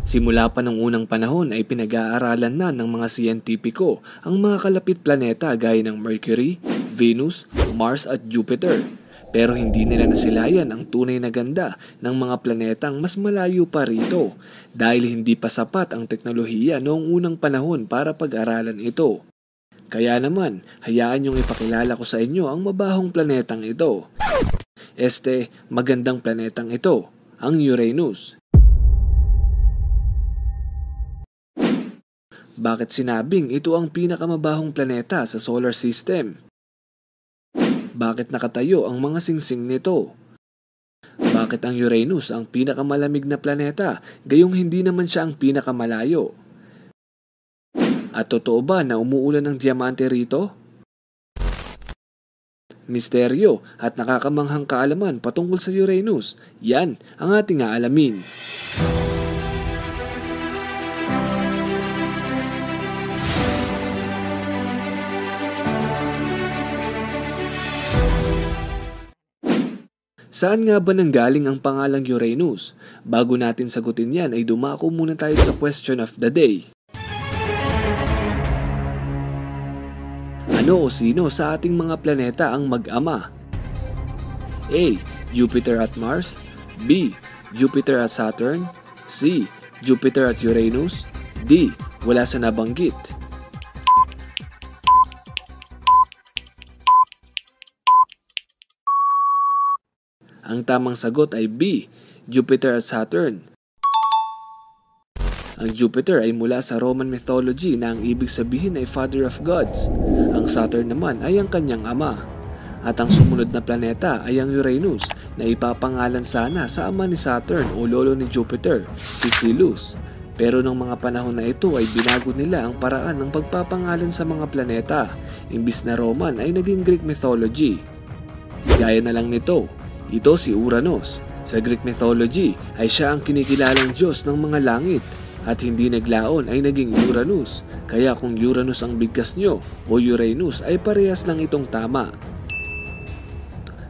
Simula pa ng unang panahon ay pinag-aaralan na ng mga siyentipiko ang mga kalapit planeta gaya ng Mercury, Venus, Mars at Jupiter. Pero hindi nila nasilayan ang tunay na ganda ng mga planetang mas malayo pa rito dahil hindi pa sapat ang teknolohiya noong unang panahon para pag-aralan ito. Kaya naman, hayaan niyong ipakilala ko sa inyo ang mabahong planetang ito. Magandang planetang ito, ang Uranus. Bakit sinabing ito ang pinakamabahong planeta sa solar system? Bakit nakatayo ang mga singsing nito? Bakit ang Uranus ang pinakamalamig na planeta, gayong hindi naman siya ang pinakamalayo? At totoo ba na umuulan ng diamante rito? Misteryo at nakakamanghang kaalaman patungkol sa Uranus, yan ang ating aalamin. Saan nga ba nanggaling ang pangalang Uranus? Bago natin sagutin yan ay dumako muna tayo sa question of the day. Ano o sino sa ating mga planeta ang mag-ama? A. Jupiter at Mars. B. Jupiter at Saturn. C. Jupiter at Uranus. D. Wala sa nabanggit. Ang tamang sagot ay B. Jupiter at Saturn. Ang Jupiter ay mula sa Roman mythology na ang ibig sabihin ay Father of Gods. Ang Saturn naman ay ang kanyang ama. At ang sumunod na planeta ay ang Uranus na ipapangalan sana sa ama ni Saturn o lolo ni Jupiter, si Silius. Pero nung mga panahon na ito ay binago nila ang paraan ng pagpapangalan sa mga planeta. Imbis na Roman ay naging Greek mythology. Gaya na lang nito. Ito si Uranus. Sa Greek mythology ay siya ang kinikilalang Diyos ng mga langit at hindi naglaon ay naging Uranus. Kaya kung Uranus ang bigkas nyo o Uranus ay parehas lang itong tama.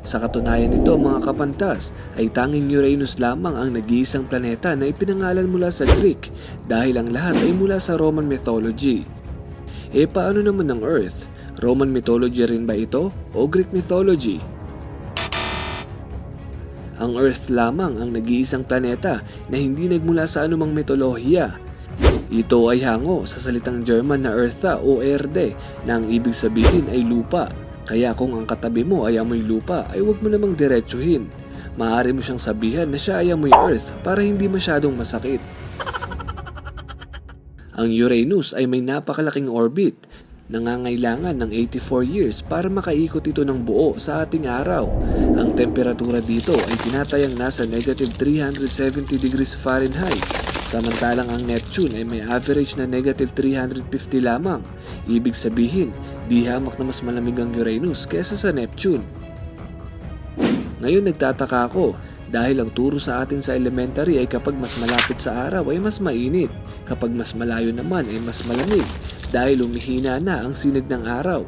Sa katunayan nito mga kapantas ay tanging Uranus lamang ang nag-iisang planeta na ipinangalan mula sa Greek dahil ang lahat ay mula sa Roman mythology. Paano naman ang Earth? Roman mythology rin ba ito o Greek mythology? Ang Earth lamang ang nag-iisang planeta na hindi nagmula sa anumang mitolohiya. Ito ay hango sa salitang German na Eartha o Erde na ang ibig sabihin ay lupa. Kaya kung ang katabi mo ay amoy lupa ay huwag mo namang diretsuhin. Maaari mo siyang sabihan na siya ay amoy Earth para hindi masyadong masakit. Ang Uranus ay may napakalaking orbit. Nangangailangan ng 84 years para makaikot ito ng buo sa ating araw. Ang temperatura dito ay tinatayang nasa negative 370 degrees Fahrenheit. Samantalang ang Neptune ay may average na negative 350 lamang. Ibig sabihin, di hamak na mas malamig ang Uranus kaysa sa Neptune. Ngayon nagtataka ako dahil ang turo sa atin sa elementary ay kapag mas malapit sa araw ay mas mainit. Kapag mas malayo naman ay mas malamig. Dahil umihina na ang sinag ng araw.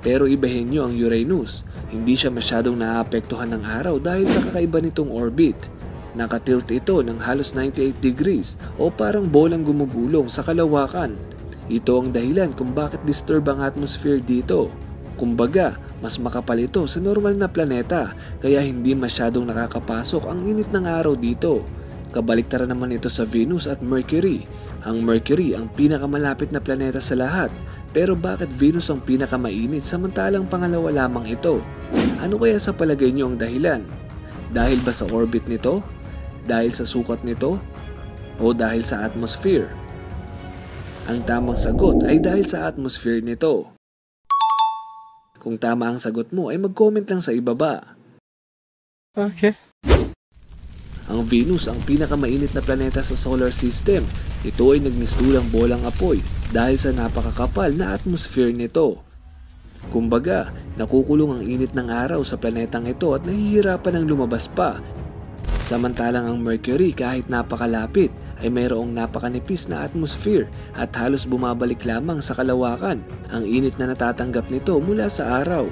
Pero ibahin nyo ang Uranus, hindi siya masyadong naapektuhan ng araw dahil sa kakaiba nitong orbit. Nakatilt ito ng halos 98 degrees o parang bolang gumugulong sa kalawakan. Ito ang dahilan kung bakit disturb ang atmosphere dito. Kumbaga, mas makapal ito sa normal na planeta kaya hindi masyadong nakakapasok ang init ng araw dito. Kabaliktaran naman ito sa Venus at Mercury. Ang Mercury ang pinakamalapit na planeta sa lahat, pero bakit Venus ang pinakamainit samantalang pangalawa lamang ito? Ano kaya sa palagay niyo ang dahilan? Dahil ba sa orbit nito? Dahil sa sukat nito? O dahil sa atmosphere? Ang tamang sagot ay dahil sa atmosphere nito. Kung tama ang sagot mo ay mag-comment lang sa ibaba. Okay. Ang Venus ang pinakamainit na planeta sa solar system. Ito ay nagmistulang bolang apoy dahil sa napakakapal na atmosphere nito. Kumbaga, nakukulong ang init ng araw sa planetang ito at nahihirapan ang lumabas pa. Samantalang ang Mercury kahit napakalapit ay mayroong napakanipis na atmosphere at halos bumabalik lamang sa kalawakan ang init na natatanggap nito mula sa araw.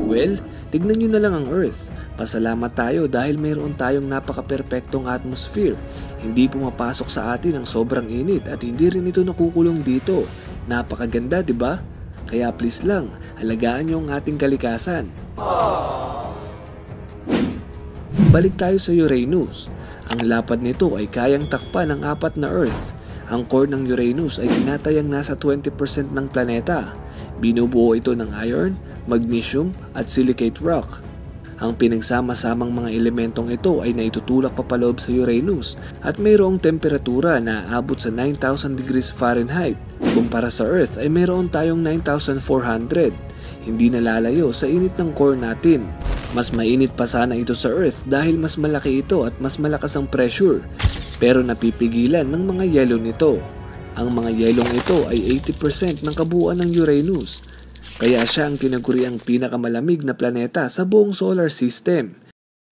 Well, tignan nyo na lang ang Earth. Pasalamat tayo dahil mayroon tayong napaka-perpektong atmosphere. Hindi pumapasok sa atin ang sobrang init at hindi rin ito nakukulong dito. Napakaganda, di ba? Kaya please lang, alagaan niyo ang ating kalikasan. Balik tayo sa Uranus. Ang lapad nito ay kayang takpan ng 4 na Earth. Ang core ng Uranus ay tinatayang nasa 20% ng planeta. Binubuo ito ng iron, magnesium at silicate rock. Ang pinagsama-samang mga elementong ito ay naitutulak papaloob sa Uranus at mayroong temperatura na aabot sa 9,000 degrees Fahrenheit. Kumpara sa Earth ay mayroon tayong 9,400. Hindi nalalayo sa init ng core natin. Mas mainit pa sana ito sa Earth dahil mas malaki ito at mas malakas ang pressure. Pero napipigilan ng mga yelo nito. Ang mga yelong ito ay 80% ng kabuuan ng Uranus. Kaya siya ang tinaguriang pinakamalamig na planeta sa buong solar system.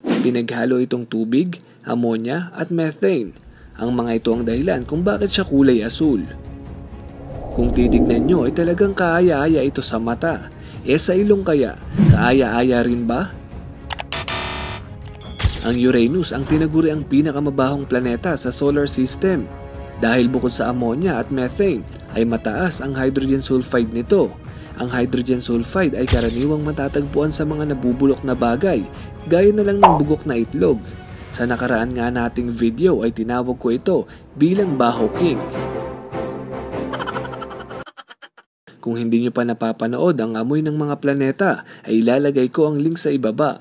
Pinaghalo itong tubig, ammonia at methane. Ang mga ito ang dahilan kung bakit siya kulay asul. Kung titignan nyo ay talagang kaaya-aya ito sa mata. Sa ilong kaya, kaaya-aya rin ba? Ang Uranus ang tinaguri ang pinakamabahong planeta sa solar system. Dahil bukod sa ammonia at methane, ay mataas ang hydrogen sulfide nito. Ang hydrogen sulfide ay karaniwang matatagpuan sa mga nabubulok na bagay, gaya na lang ng bugok na itlog. Sa nakaraan nga nating video ay tinawag ko ito bilang Baho King. Kung hindi nyo pa napapanood ang amoy ng mga planeta, ay ilalagay ko ang link sa ibaba.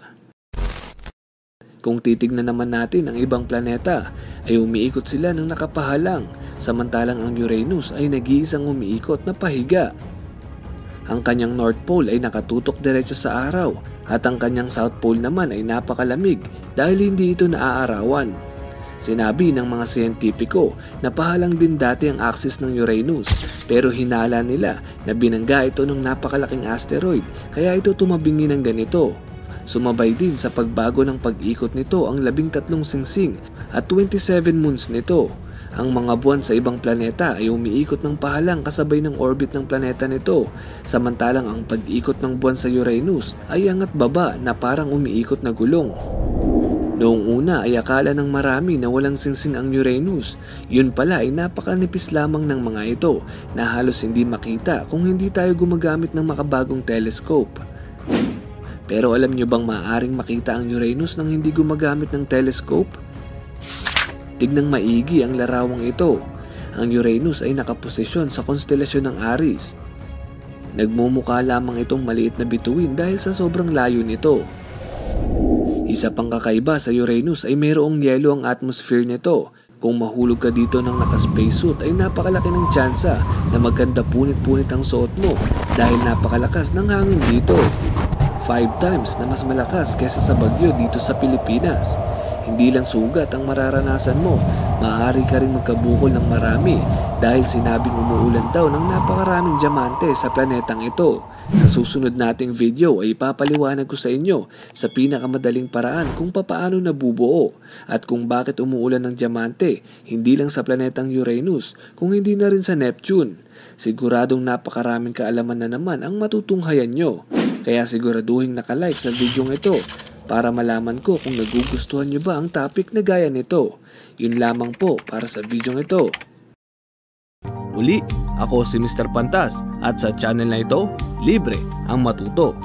Kung titignan naman natin ang ibang planeta, ay umiikot sila ng nakapahalang, samantalang ang Uranus ay nag-iisang umiikot na pahiga. Ang kanyang North Pole ay nakatutok diretso sa araw, at ang kanyang South Pole naman ay napakalamig dahil hindi ito naaarawan. Sinabi ng mga siyentipiko na pahalang din dati ang axis ng Uranus, pero hinala nila na binangga ito ng napakalaking asteroid, kaya ito tumabingi ng ganito. Sumabay din sa pagbago ng pag-ikot nito ang 13 singsing at 27 moons nito. Ang mga buwan sa ibang planeta ay umiikot ng pahalang kasabay ng orbit ng planeta nito, samantalang ang pag-ikot ng buwan sa Uranus ay angat baba na parang umiikot na gulong. Noong una ay akala ng marami na walang singsing ang Uranus. Yun pala ay napakanipis lamang ng mga ito na halos hindi makita kung hindi tayo gumagamit ng makabagong telescope. Pero alam nyo bang maaaring makita ang Uranus nang hindi gumagamit ng telescope? Tignang maigi ang larawang ito. Ang Uranus ay nakaposisyon sa konstelasyon ng Aries. Nagmumukha lamang itong maliit na bituin dahil sa sobrang layo nito. Isa pang kakaiba sa Uranus ay mayroong yelo ang atmosphere nito. Kung mahulog ka dito ng naka-spacesuit ay napakalaki ng tsansa na maganda punit-punit ang suot mo dahil napakalakas ng hangin dito. 5 times na mas malakas kaysa sa bagyo dito sa Pilipinas. Hindi lang sugat ang mararanasan mo, maaari ka rin magkabukol ng marami dahil sinabing umuulan daw ng napakaraming diamante sa planetang ito. Sa susunod nating video ay ipapaliwanag ko sa inyo sa pinakamadaling paraan kung papaano nabubuo at kung bakit umuulan ng diamante hindi lang sa planetang Uranus kung hindi na rin sa Neptune. Siguradong napakaraming kaalaman na naman ang matutunghayan nyo. Kaya siguraduhin nakalike sa video ito para malaman ko kung nagugustuhan nyo ba ang topic na gaya nito. Yun lamang po para sa video ito. Muli, ako si Mr. Pantas at sa channel na ito, libre ang matuto.